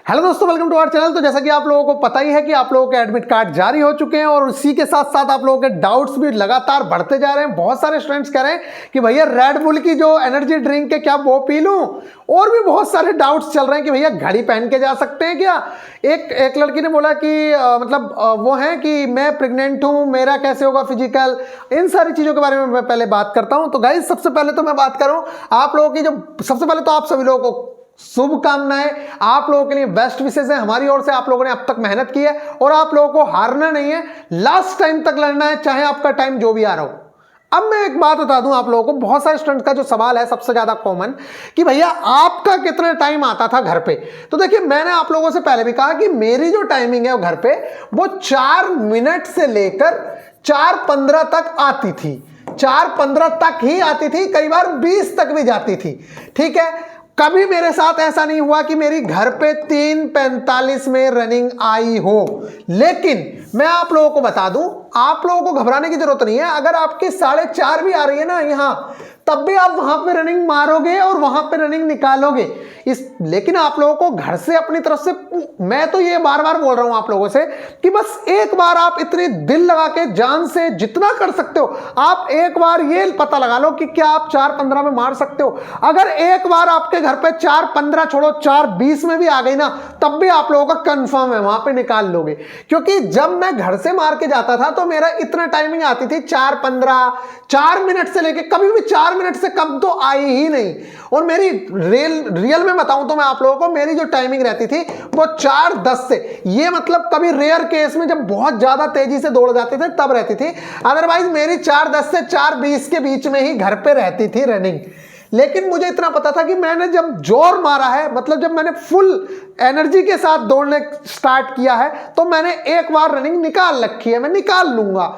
Hello दोस्तों, welcome to our channel. तो जैसा कि आप लोगों को पता ही है कि आप लोगों के एडमिट कार्ड जारी हो चुके हैं और उसी के साथ साथ आप लोगों के डाउट्स भी लगातार बढ़ते जा रहे हैं। बहुत सारे स्टूडेंट्स कह रहे हैं कि भैया रेड बुल की जो एनर्जी ड्रिंक है क्या वो पी लूं, और भी बहुत सारे डाउट्स चल रहे हैं कि भैया घड़ी पहन के जा सकते हैं क्या। एक लड़की ने बोला कि वो है कि मैं प्रेग्नेंट हूं, मेरा कैसे होगा फिजिकल। इन सारी चीजों के बारे में मैं पहले बात करता हूं। तो गाइस, सबसे पहले तो मैं बात करूं आप लोगों की, जो सबसे पहले तो आप सभी लोगों को शुभकामनाएं, आप लोगों के लिए बेस्ट विशेष है हमारी ओर से। आप लोगों ने अब तक मेहनत की है और आप लोगों को हारना नहीं है, लास्ट टाइम तक लड़ना है, चाहे आपका टाइम जो भी आ रहा हो। अब मैं एक बात बता दूं आप लोगों को, बहुत सारे स्टूडेंट का जो सवाल है सबसे ज्यादा कॉमन कि भैया आपका कितना टाइम आता था घर पे। तो देखिए, मैंने आप लोगों से पहले भी कहा कि मेरी जो टाइमिंग है घर पे वो 4 मिनट से लेकर 4:15 तक आती थी। 4:15 तक ही आती थी, कई बार 20 तक भी जाती थी। ठीक है, कभी मेरे साथ ऐसा नहीं हुआ कि मेरी घर पे 3:45 में रनिंग आई हो। लेकिन मैं आप लोगों को बता दूं, आप लोगों को घबराने की जरूरत नहीं है। अगर आपकी 4:30 भी आ रही है ना यहां, तब भी आप वहां पे रनिंग मारोगे और वहां पे रनिंग निकालोगे। लेकिन आप लोगों को घर से अपनी तरफ से, मैं तो ये बार बार बोल रहा हूं आप लोगों से कि बस एक बार आप इतने दिल लगा के जान से जितना कर सकते हो, आप एक बार ये पता लगा लो कि क्या आप 4:15 में मार सकते हो। अगर एक बार आपके घर पे 4:15 छोड़ो 4:20 में भी आ गई ना, तब भी आप लोगों का कंफर्म है वहां पे निकाल लोगे। क्योंकि जब मैं घर से मार के जाता था तो मेरा इतना टाइमिंग आती थी 4:15, 4 मिनट से लेके कभी भी 4 मिनट से कम तो आई ही नहीं। और मेरी रियल में बताऊं तो मैं आप लोगों को, मेरी जो टाइमिंग रहती थी वो 4:10 से, ये मतलब कभी रेयर केस में जब बहुत ज्यादा तेजी से दौड़ जाते थे तब रहती थी। अदरवाइज मेरी 4:10 से 4:20 के बीच में ही घर पे रहती थी रनिंग। लेकिन मुझे इतना पता था कि मैंने जब जोर मारा है, मतलब जब मैंने फुल एनर्जी के साथ दौड़ने स्टार्ट किया है, तो मैंने एक बार रनिंग निकाल रखी है, मैं निकाल लूंगा।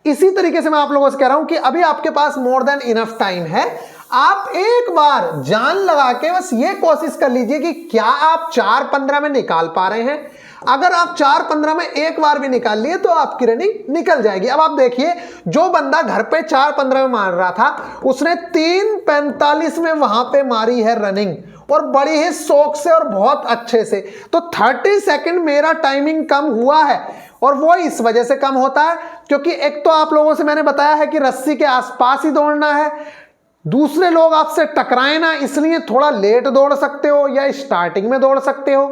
इसी तरीके से मैं आप लोगों से कह रहा हूं कि अभी आपके पास मोर देन इनफ टाइम है। आप एक बार जान लगा के बस ये कोशिश कर लीजिए कि क्या आप 4:15 में निकाल पा रहे हैं। अगर आप 4:15 में एक बार भी निकाल लिए तो आपकी रनिंग निकल जाएगी। अब आप देखिए, जो बंदा घर पे 4:15 में मार रहा था, उसने 3:45 में वहां पे मारी है रनिंग, और बड़ी ही शौक से और बहुत अच्छे से। तो 30 सेकंड मेरा टाइमिंग कम हुआ है, और वो इस वजह से कम होता है क्योंकि एक तो आप लोगों से मैंने बताया है कि रस्सी के आसपास ही दौड़ना है, दूसरे लोग आपसे टकराए ना, इसलिए थोड़ा लेट दौड़ सकते हो या स्टार्टिंग में दौड़ सकते हो।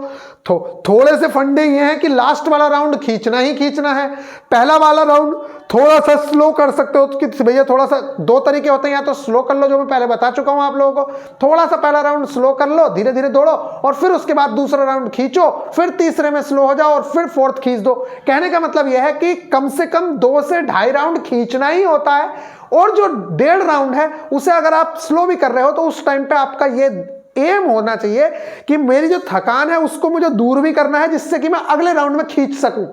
थोड़े से फंडे ये हैं कि लास्ट वाला राउंड खींचना ही खींचना है, पहला वाला राउंड थोड़ा सा स्लो कर सकते हो कि भैया थोड़ा सा, 2 तरीके होते हैं, या तो स्लो कर लो जो मैं पहले बता चुका हूं आप लोगों को, थोड़ा सा पहला राउंड स्लो कर लो, धीरे धीरे दौड़ो, और फिर उसके बाद दूसरा राउंड खींचो, फिर तीसरे में स्लो हो जाओ और फिर फोर्थ खींच दो। कहने का मतलब यह है कि कम से कम 2 से 2.5 राउंड खींचना ही होता है, और जो 1.5 राउंड है उसे अगर आप स्लो भी कर रहे हो तो उस टाइम पे आपका ये एम होना चाहिए कि मेरी जो थकान है उसको मुझे दूर भी करना है, जिससे कि मैं अगले राउंड में खींच सकूं।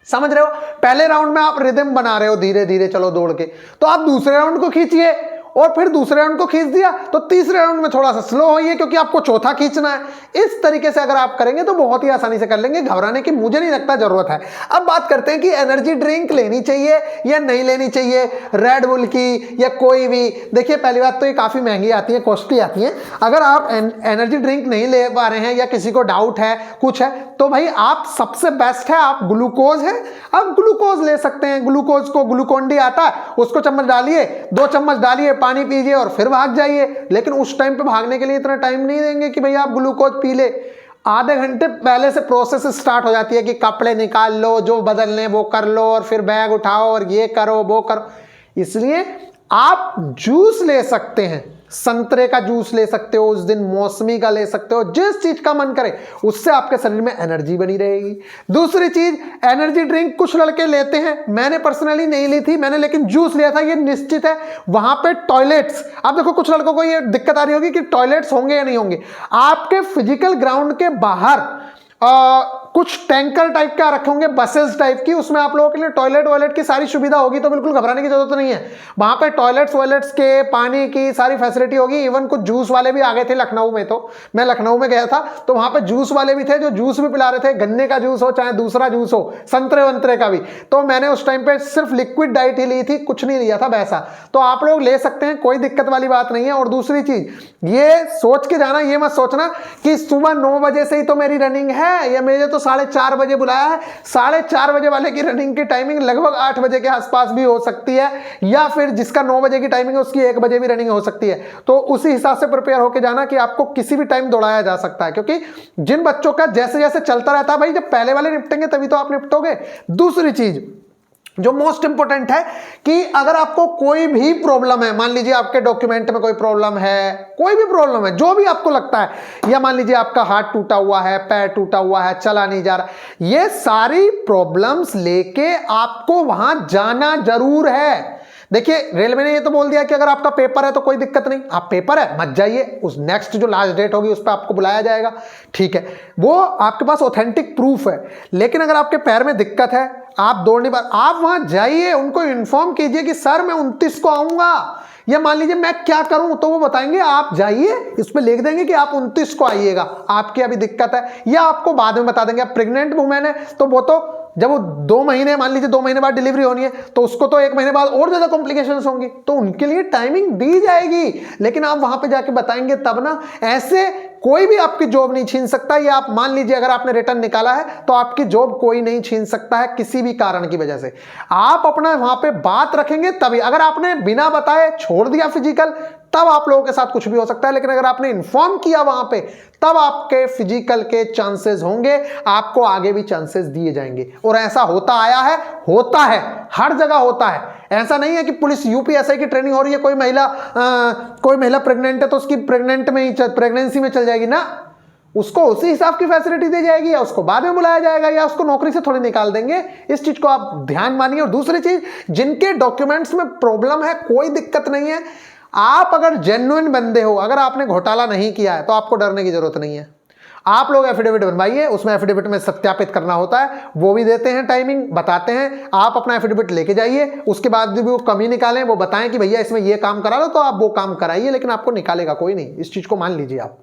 समझ रहे हो? पहले राउंड में आप रिदम बना रहे हो, धीरे धीरे चलो दौड़ के, तो आप दूसरे राउंड को खींचिए, और फिर दूसरे राउंड को खींच दिया तो तीसरे राउंड में थोड़ा सा स्लो होइए क्योंकि आपको चौथा खींचना है। इस तरीके से अगर आप करेंगे तो बहुत ही आसानी से कर लेंगे, घबराने की मुझे नहीं लगता जरूरत है। अब बात करते हैं कि एनर्जी ड्रिंक लेनी चाहिए या नहीं लेनी चाहिए, रेड बुल की या कोई भी। देखिए, पहली बात तो ये काफी महंगी आती है, कॉस्टली आती है। अगर आप एनर्जी ड्रिंक नहीं ले पा रहे हैं या किसी को डाउट है कुछ है, तो भाई आप सबसे बेस्ट है, आप ग्लूकोज है, आप ग्लूकोज ले सकते हैं। ग्लूकोज को ग्लूकोन डी आता है, उसको चम्मच डालिए, 2 चम्मच डालिए, पानी पीजिए और फिर भाग जाइए। लेकिन उस टाइम पे भागने के लिए इतना टाइम नहीं देंगे कि भैया आप ग्लूकोज पी ले। आधे घंटे पहले से प्रोसेस स्टार्ट हो जाती है कि कपड़े निकाल लो, जो बदलने वो कर लो, और फिर बैग उठाओ और ये करो वो करो। इसलिए आप जूस ले सकते हैं, संतरे का जूस ले सकते हो, उस दिन मौसमी का ले सकते हो, जिस चीज का मन करे, उससे आपके शरीर में एनर्जी बनी रहेगी। दूसरी चीज, एनर्जी ड्रिंक कुछ लड़के लेते हैं, मैंने पर्सनली नहीं ली थी, मैंने लेकिन जूस लिया था। ये निश्चित है वहां पे टॉयलेट्स, अब देखो कुछ लड़कों को ये दिक्कत आ रही होगी कि टॉयलेट्स होंगे या नहीं होंगे। आपके फिजिकल ग्राउंड के बाहर कुछ टैंकर टाइप का रखे होंगे, बसेस टाइप की, उसमें आप लोगों के लिए टॉयलेट वॉयलेट की सारी सुविधा होगी, तो बिल्कुल घबराने की जरूरत नहीं है। वहां पे टॉयलेट्स वॉयलेट्स के, पानी की सारी फैसिलिटी होगी। इवन कुछ जूस वाले भी आ गए थे लखनऊ में, तो मैं लखनऊ में गया था तो वहां पे जूस वाले भी थे जो जूस भी पिला रहे थे, गन्ने का जूस हो चाहे दूसरा जूस हो, संतरे वंतरे का भी। तो मैंने उस टाइम पे सिर्फ लिक्विड डाइट ही ली थी, कुछ नहीं लिया था वैसा। तो आप लोग ले सकते हैं, कोई दिक्कत वाली बात नहीं है। और दूसरी चीज ये सोच के जाना, ये मत सोचना कि सुबह 9 बजे से ही तो मेरी रनिंग है, या मुझे तो 4:30 बजे बुलाया है। 4:30 बजे वाले की रनिंग की टाइमिंग लगभग 8 बजे के आसपास भी हो सकती है, या फिर जिसका 9 बजे की टाइमिंग है उसकी 1 बजे भी रनिंग हो सकती है। तो उसी हिसाब से प्रिपेयर होकर जाना कि आपको किसी भी टाइम दौड़ाया जा सकता है, क्योंकि जिन बच्चों का जैसे जैसे चलता रहता है भाई, जब पहले वाले निपटेंगे तभी तो आप निपटोगे। दूसरी चीज जो मोस्ट इंपॉर्टेंट है कि अगर आपको कोई भी प्रॉब्लम है, मान लीजिए आपके डॉक्यूमेंट में कोई प्रॉब्लम है, कोई भी प्रॉब्लम है जो भी आपको लगता है, या मान लीजिए आपका हाथ टूटा हुआ है, पैर टूटा हुआ है, चला नहीं जा रहा, ये सारी प्रॉब्लम्स लेके आपको वहां जाना जरूर है। देखिए रेलवे ने ये तो बोल दिया कि अगर आपका पेपर है तो कोई दिक्कत नहीं, आप पेपर है मत जाइए, उस नेक्स्ट जो लास्ट डेट होगी उस पर आपको बुलाया जाएगा, ठीक है, वो आपके पास ऑथेंटिक प्रूफ है। लेकिन अगर आपके पैर में दिक्कत है, आप दौड़ नहीं पा, आप वहां जाइए, उनको इन्फॉर्म कीजिए कि सर मैं 29 को आऊंगा, या मान लीजिए मैं क्या करूं, तो वो बताएंगे आप जाइए, इस पे लिख देंगे कि आप 29 को आइएगा, आपकी अभी दिक्कत है, या आपको बाद में बता देंगे। आप प्रेग्नेंट वुमेन है तो वो तो जब वो 2 महीने, मान लीजिए 2 महीने बाद डिलीवरी होनी है, तो उसको तो 1 महीने बाद और ज्यादा कॉम्प्लिकेशंस होंगी, तो उनके लिए टाइमिंग दी जाएगी। लेकिन आप वहां पे जाके बताएंगे तब ना। ऐसे कोई भी आपकी जॉब नहीं छीन सकता। या आप मान लीजिए अगर आपने रिटर्न निकाला है तो आपकी जॉब कोई नहीं छीन सकता है किसी भी कारण की वजह से। आप अपना वहां पे बात रखेंगे तभी। अगर आपने बिना बताए छोड़ दिया फिजिकल, तब आप लोगों के साथ कुछ भी हो सकता है। लेकिन अगर आपने इन्फॉर्म किया वहां पे, तब आपके फिजिकल के चांसेस होंगे, आपको आगे भी चांसेस दिए जाएंगे। और ऐसा होता आया है, होता है, हर जगह होता है। ऐसा नहीं है कि पुलिस यूपीएसआई की ट्रेनिंग हो रही है, कोई महिला प्रेग्नेंट है तो उसकी प्रेगनेंसी में चल जाएगी ना, उसको उसी हिसाब की फैसिलिटी दी जाएगी, या उसको बाद में बुलाया जाएगा, या उसको नौकरी से थोड़ी निकाल देंगे। इस चीज को आप ध्यान मानिए। और दूसरी चीज, जिनके डॉक्यूमेंट्स में प्रॉब्लम है, कोई दिक्कत नहीं है। आप अगर जेन्युइन बंदे हो, अगर आपने घोटाला नहीं किया है, तो आपको डरने की जरूरत नहीं है। आप लोग एफिडेविट बनवाइए, उसमें एफिडेविट में सत्यापित करना होता है, वो भी देते हैं, टाइमिंग बताते हैं। आप अपना एफिडेविट लेके जाइए, उसके बाद भी वो कमी निकालें, वो बताएं कि भैया इसमें ये काम करा लो, तो आप वो काम कराइए, लेकिन आपको निकालेगा कोई नहीं। इस चीज को मान लीजिए आप।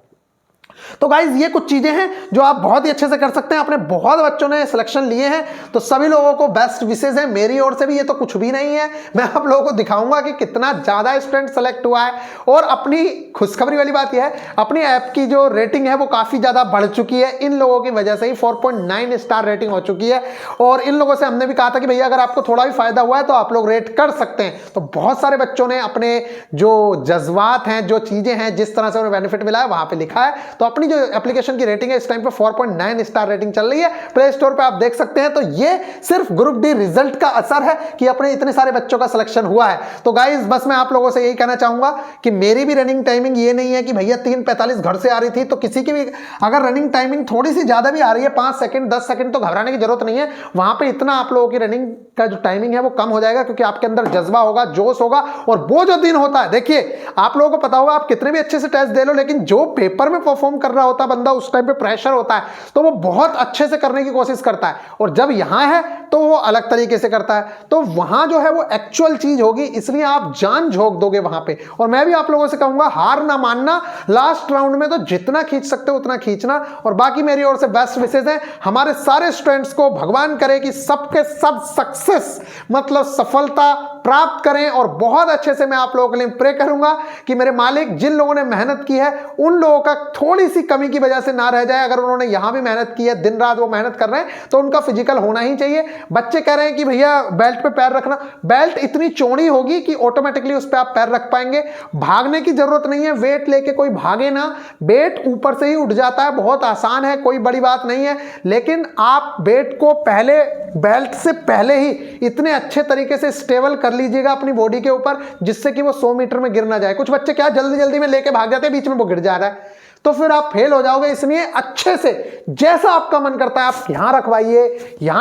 तो गाइज ये कुछ चीजें हैं जो आप बहुत ही अच्छे से कर सकते हैं। अपने बहुत बच्चों ने सिलेक्शन लिए हैं, तो सभी लोगों को बेस्ट विशेष है मेरी ओर से भी। ये तो कुछ भी नहीं है, मैं आप लोगों को दिखाऊंगा कि कितना ज्यादा स्टूडेंट सेलेक्ट हुआ है। और अपनी खुशखबरी वाली बात यह है, अपनी ऐप की जो रेटिंग है वो काफी ज्यादा बढ़ चुकी है। इन लोगों की वजह से ही 4.9 स्टार रेटिंग हो चुकी है। और इन लोगों से हमने भी कहा था कि भैया अगर आपको थोड़ा भी फायदा हुआ है तो आप लोग रेट कर सकते हैं। तो बहुत सारे बच्चों ने अपने जो जज्बात हैं, जो चीजें हैं, जिस तरह से उन्हें बेनिफिट मिला है वहां पे लिखा है। तो अपनी जो एप्लीकेशन की रेटिंग है इस टाइम पे 4.9 स्टार रेटिंग चल रही है, प्ले स्टोर पे आप देख सकते हैं। तो ये सिर्फ ग्रुप डी रिजल्ट का असर है कि अपने इतने सारे बच्चों का सिलेक्शन हुआ है। तो गाइस बस मैं आप लोगों से यही कहना चाहूंगा कि मेरी भी रनिंग टाइमिंग ये नहीं है कि भैया 3:45 घर से आ रही थी। तो किसी की भी अगर रनिंग टाइमिंग थोड़ी सी ज्यादा भी आ रही है, 5 सेकंड 10 सेकंड, तो घबराने की जरूरत नहीं है। वहां पे इतना आप लोगों की रनिंग का जो टाइमिंग है वो कम हो जाएगा, क्योंकि आपके अंदर जज्बा होगा, जोश होगा। और वो जो दिन होता है, देखिए आप लोगों को पता होगा, आप कितने भी अच्छे से टेस्ट दे लो, लेकिन जो पेपर में परफॉर्म कर रहा होता है बंदा, उस टाइम पे प्रेशर होता है, तो वो बहुत अच्छे से करने की कोशिश करता है। और जब यहां है तो वो अलग तरीके से करता है। तो वहां जो है वो एक्चुअल चीज होगी, इसलिए आप जान झोंक दोगे वहां पे। और मैं भी आप लोगों से कहूंगा, हार ना मानना, लास्ट राउंड में तो जितना खींच सकते हो उतना खींचना। और बाकी मेरी ओर से बेस्ट विशेष है हमारे सारे स्टूडेंट्स को। भगवान करे कि सबके सब सक्सेस मतलब सफलता प्राप्त करें। और बहुत अच्छे से मैं आप लोगों के लिए प्रे करूंगा कि मेरे मालिक जिन लोगों ने मेहनत की है उन लोगों का थोड़ी सी कमी की वजह से ना रह जाए। अगर उन्होंने यहां भी मेहनत की है, दिन रात वो मेहनत कर रहे हैं, तो उनका फिजिकल होना ही चाहिए। बच्चे कह रहे हैं कि भैया बेल्ट पे पैर रखना, बेल्ट इतनी चौड़ी होगी कि ऑटोमेटिकली उस पर आप पैर रख पाएंगे। भागने की जरूरत नहीं है, वेट लेके कोई भागे ना, वेट ऊपर से ही उठ जाता है, बहुत आसान है, कोई बड़ी बात नहीं है। लेकिन आप वेट को पहले बेल्ट से पहले ही इतने अच्छे तरीके से स्टेबल कर लीजिएगा अपनी बॉडी के ऊपर, जिससे कि वो 100 मीटर में गिर ना जाए। कुछ बच्चे क्या जल्दी जल्दी में लेके भाग जाते हैं, बीच में वो गिर जा रहा है। तो फिर आप फेल हो जाओगे। इसलिए अच्छे से जैसा आपका मन करता है आप यहां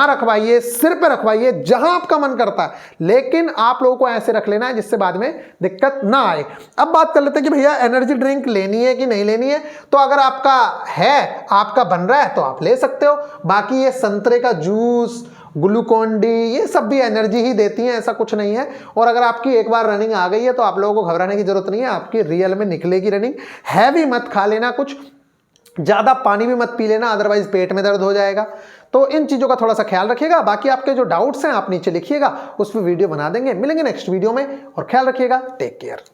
रखवाइए, सिर पे रखवाइए, जहां आपका मन करता है, लेकिन आप लोगों को ऐसे रख लेना है जिससे बाद में दिक्कत ना आए। अब बात कर लेते हैं कि भैया एनर्जी ड्रिंक लेनी है कि नहीं लेनी है। तो अगर आपका बन रहा है तो आप ले सकते हो। बाकी ये संतरे का जूस, ग्लूकॉन डी, ये सब भी एनर्जी ही देती हैं, ऐसा कुछ नहीं है। और अगर आपकी एक बार रनिंग आ गई है तो आप लोगों को घबराने की जरूरत नहीं है, आपकी रियल में निकलेगी रनिंग। हैवी मत खा लेना, कुछ ज्यादा पानी भी मत पी लेना, अदरवाइज पेट में दर्द हो जाएगा। तो इन चीजों का थोड़ा सा ख्याल रखिएगा। बाकी आपके जो डाउट्स हैं आप नीचे लिखिएगा, उस पर वीडियो बना देंगे। मिलेंगे नेक्स्ट वीडियो में, और ख्याल रखिएगा। Take care.